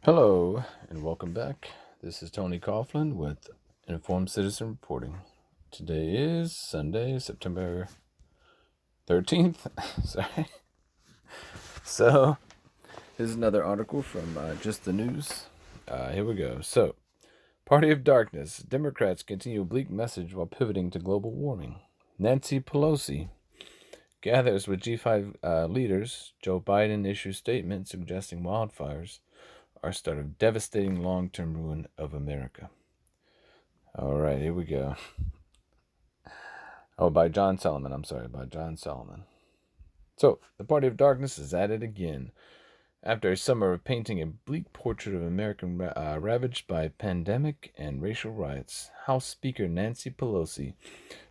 Hello and welcome back. This is Tony Coughlin with Informed Citizen Reporting. Today is Sunday, September 13th. Sorry. So, here's another article from Just the News. Here we go. So, Party of Darkness. Democrats continue a bleak message while pivoting to global warming. Nancy Pelosi gathers with G5 leaders. Joe Biden issues statement suggesting wildfires are start of devastating long-term ruin of America. All right, here we go. By John Solomon. By John Solomon. So, the Party of Darkness is at it again. After a summer of painting a bleak portrait of America ravaged by pandemic and racial riots, House Speaker Nancy Pelosi,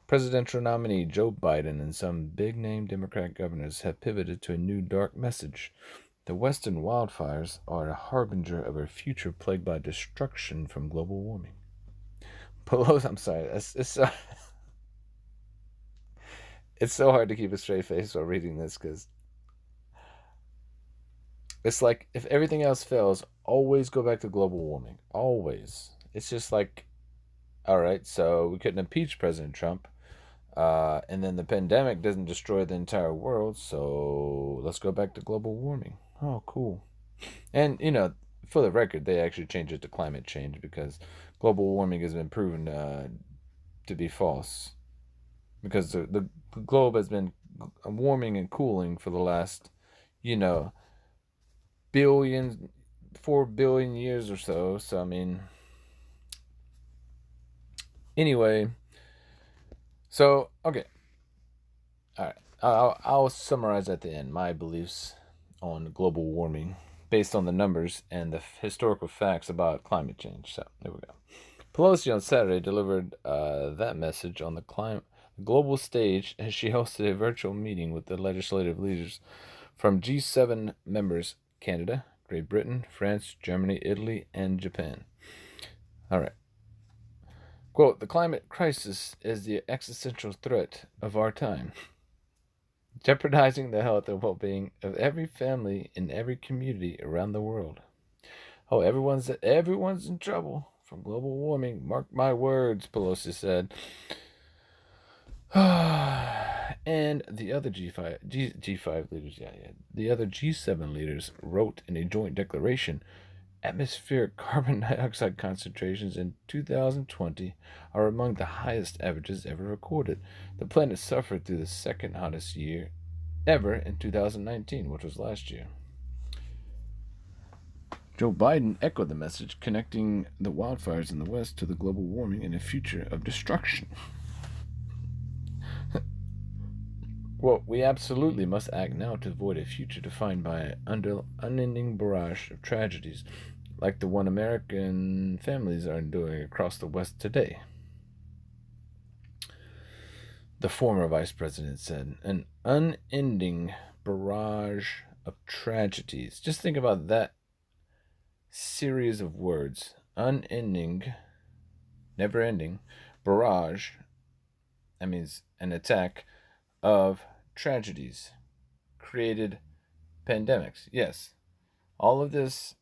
presidential nominee Joe Biden, and some big-name Democrat governors have pivoted to a new dark message. The western wildfires are a harbinger of a future plagued by destruction from global warming. Pelosi, I'm sorry, it's so hard to keep a straight face while reading this because it's like if everything else fails, always go back to global warming. Always. It's just like, all right, so we couldn't impeach President Trump, and then the pandemic doesn't destroy the entire world, so let's go back to global warming. Oh, cool. And, for the record, they actually changed it to climate change because global warming has been proven to be false. Because the globe has been warming and cooling for the last, 4 billion years or so. So, anyway. So, okay. All right. I'll summarize at the end my beliefs on global warming based on the numbers and the historical facts about climate change. So, there we go. Pelosi on Saturday delivered that message on the global stage as she hosted a virtual meeting with the legislative leaders from G7 members Canada, Great Britain, France, Germany, Italy, and Japan. All right. Quote, the climate crisis is the existential threat of our time, jeopardizing the health and well-being of every family in every community around the world. Oh, everyone's in trouble from global warming. Mark my words, Pelosi said. And the other G5 leaders, the other G7 leaders wrote in a joint declaration, atmospheric carbon dioxide concentrations in 2020 are among the highest averages ever recorded. The planet suffered through the second hottest year ever in 2019, which was last year. Joe Biden echoed the message, connecting the wildfires in the West to the global warming and a future of destruction. Well, we absolutely must act now to avoid a future defined by an unending barrage of tragedies like the one American families are enduring across the West today. The former vice president said, an unending barrage of tragedies. Just think about that series of words. Unending, never ending, barrage, that means an attack of tragedies, created pandemics. Yes, all of this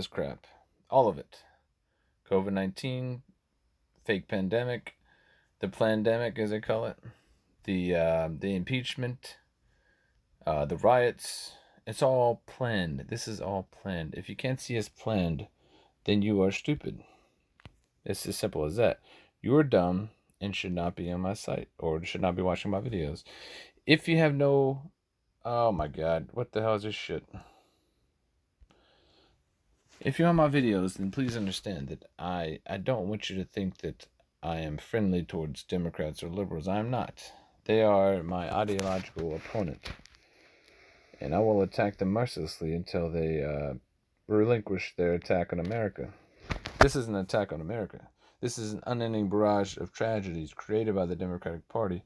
crap, all of it. COVID-19, fake pandemic, the plandemic, as they call it, the impeachment, the riots. It's all planned. This is all planned. If you can't see it's planned, then you are stupid. It's as simple as that. You are dumb and should not be on my site or should not be watching my videos. If you have no... Oh my god, what the hell is this shit? If you're on my videos, then please understand that I don't want you to think that I am friendly towards Democrats or liberals. I am not. They are my ideological opponent. And I will attack them mercilessly until they relinquish their attack on America. This is an attack on America. This is an unending barrage of tragedies created by the Democratic Party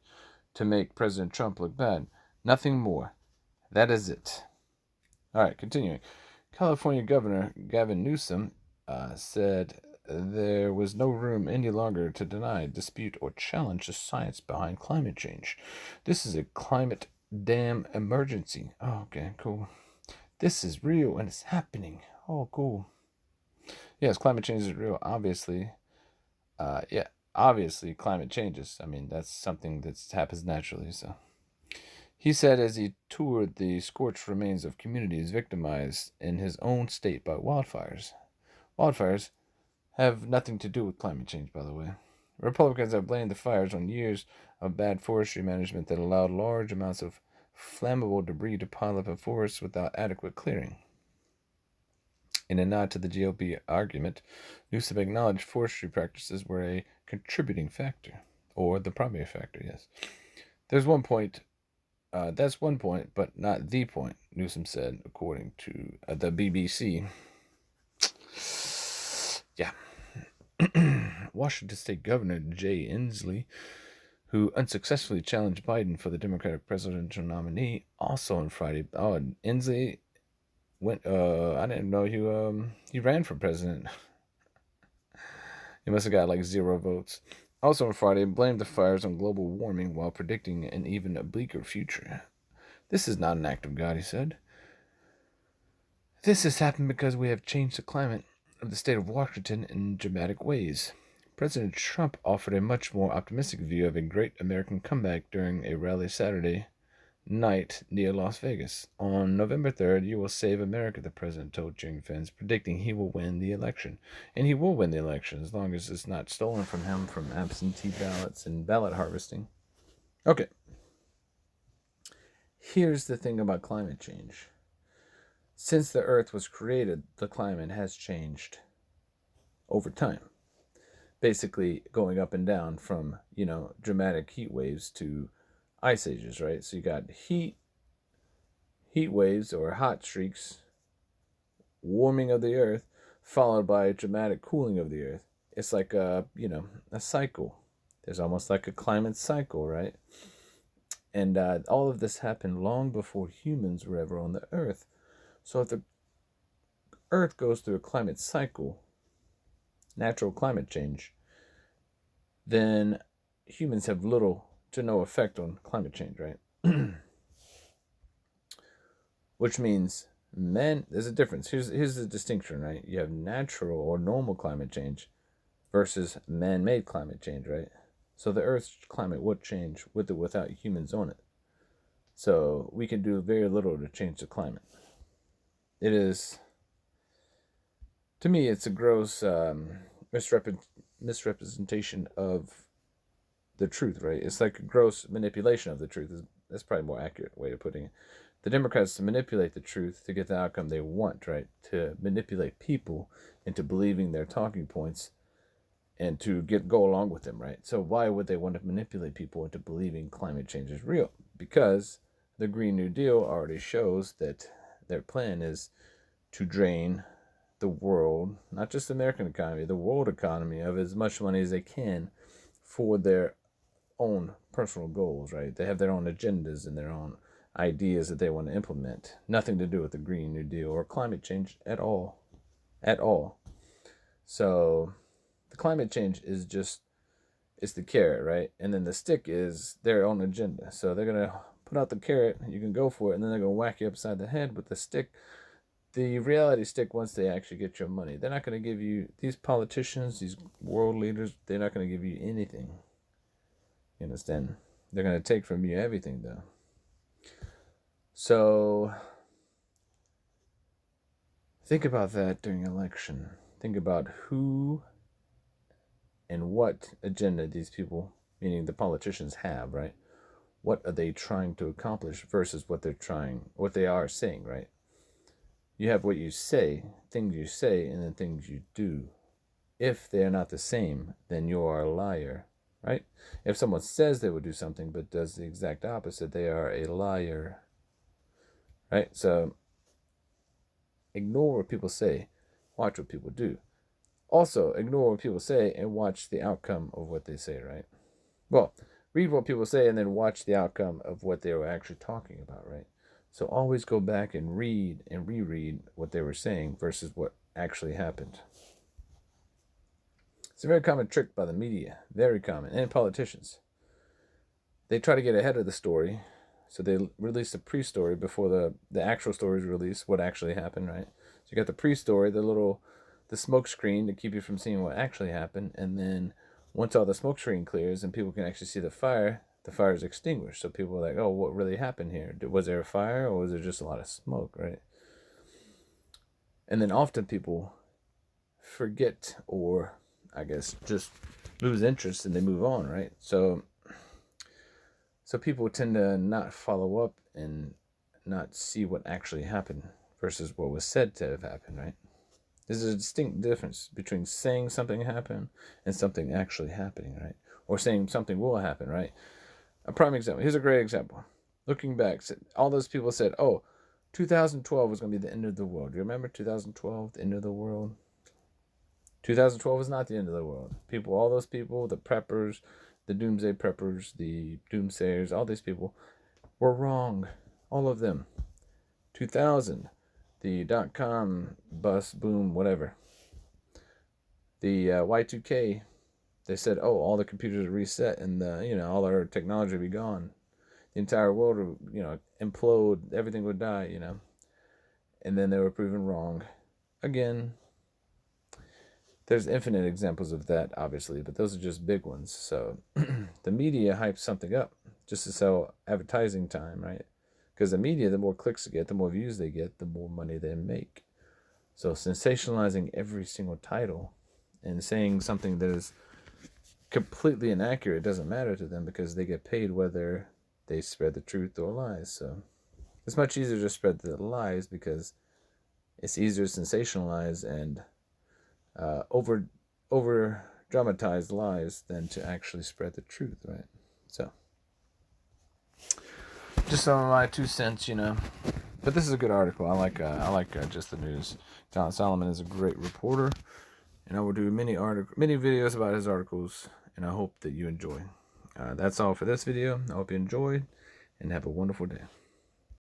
to make President Trump look bad. Nothing more. That is it. All right, continuing. California Governor Gavin Newsom said there was no room any longer to deny, dispute, or challenge the science behind climate change. This is a climate damn emergency. Oh, okay, cool. This is real and it's happening. Oh, cool. Yes, climate change is real. Obviously, obviously climate changes. I mean, that's something that happens naturally. So he said as he toured the scorched remains of communities victimized in his own state by wildfires. Wildfires have nothing to do with climate change, by the way. Republicans have blamed the fires on years of bad forestry management that allowed large amounts of flammable debris to pile up in forests without adequate clearing. In a nod to the GOP argument, Newsom acknowledged forestry practices were a contributing factor, or the primary factor, yes. There's one point, that's one point, but not the point, Newsom said, according to the BBC. Yeah. Washington State Governor Jay Inslee, who unsuccessfully challenged Biden for the Democratic presidential nominee, also on Friday. Oh, Inslee went. I didn't know he ran for president. He must have got like 0 votes. Also on Friday, blamed the fires on global warming while predicting an even bleaker future. This is not an act of God, he said. This has happened because we have changed the climate of the state of Washington in dramatic ways. President Trump offered a much more optimistic view of a great American comeback during a rally Saturday night near Las Vegas. On November 3rd, you will save America, the president told cheering fans, predicting he will win the election. And he will win the election as long as it's not stolen from him from absentee ballots and ballot harvesting. Okay. Here's the thing about climate change. Since the Earth was created, the climate has changed over time. Basically going up and down from, dramatic heat waves to ice ages, right? So you got heat waves or hot streaks, warming of the earth, followed by a dramatic cooling of the earth. It's like a cycle. There's almost like a climate cycle, right? And all of this happened long before humans were ever on the earth. So if the earth goes through a climate cycle, natural climate change, then humans have little to no effect on climate change, right? Which means there's a difference. Here's the distinction, right? You have natural or normal climate change versus man-made climate change, right? So the Earth's climate would change with or without humans on it. So we can do very little to change the climate. It is, to me, it's a gross misrepresentation of the truth, right? It's like a gross manipulation of the truth. That's probably a more accurate way of putting it. The Democrats manipulate the truth to get the outcome they want, right? To manipulate people into believing their talking points and to go along with them, right? So why would they want to manipulate people into believing climate change is real? Because the Green New Deal already shows that their plan is to drain the world, not just the American economy, the world economy of as much money as they can for their own personal goals, right? They have their own agendas and their own ideas that they want to implement. Nothing to do with the Green New Deal or climate change at all. At all. So the climate change is just, it's the carrot, right? And then the stick is their own agenda. So they're going to put out the carrot, you can go for it, and then they're going to whack you upside the head with the stick. The reality stick once they actually get your money. They're not going to give you, these politicians, these world leaders, they're not going to give you anything. You understand? They're going to take from you everything, though. So think about that during election. Think about who and what agenda these people, meaning the politicians, have, right? What are they trying to accomplish versus what they are saying, right? You have what you say, things you say, and then things you do. If they're not the same, then you are a liar, right? If someone says they would do something but does the exact opposite, they are a liar, right? So ignore what people say, watch what people do. Also, ignore what people say and watch the outcome of what they say, right? Well, read what people say and then watch the outcome of what they were actually talking about, right? So always go back and read and reread what they were saying versus what actually happened. It's a very common trick by the media, very common, and politicians. They try to get ahead of the story So they released a pre-story before the actual story is released, what actually happened, right? So you got the pre-story, the smoke screen to keep you from seeing what actually happened, and then once all the smoke screen clears and people can actually see the fire is extinguished. So people are like, oh, what really happened here? Was there a fire or was there just a lot of smoke, right? And then often people forget, or I guess just lose interest and they move on, right? So people tend to not follow up and not see what actually happened versus what was said to have happened, right? There's a distinct difference between saying something happened and something actually happening, right? Or saying something will happen, right? A prime example. Here's a great example. Looking back, all those people said, oh, 2012 was going to be the end of the world. Do you remember 2012, the end of the world? 2012 was not the end of the world. All those people, the preppers, the doomsday preppers, the doomsayers, all these people were wrong. All of them. 2000, the dot-com bust, boom, whatever. The Y2K, they said, oh, all the computers are reset and all our technology will be gone. The entire world would, implode. Everything would die, And then they were proven wrong. Again, there's infinite examples of that, obviously, but those are just big ones. So the media hypes something up just to sell advertising time, right? Because the media, the more clicks they get, the more views they get, the more money they make. So sensationalizing every single title and saying something that is completely inaccurate doesn't matter to them because they get paid whether they spread the truth or lies. So it's much easier to spread the lies because it's easier to sensationalize and over dramatized lies than to actually spread the truth, right? So just some of my 2 cents, But this is a good article. I like Just the News. John Solomon is a great reporter, and I will do many videos about his articles, and I hope that you enjoy. That's all for this video. I hope you enjoyed, and have a wonderful day.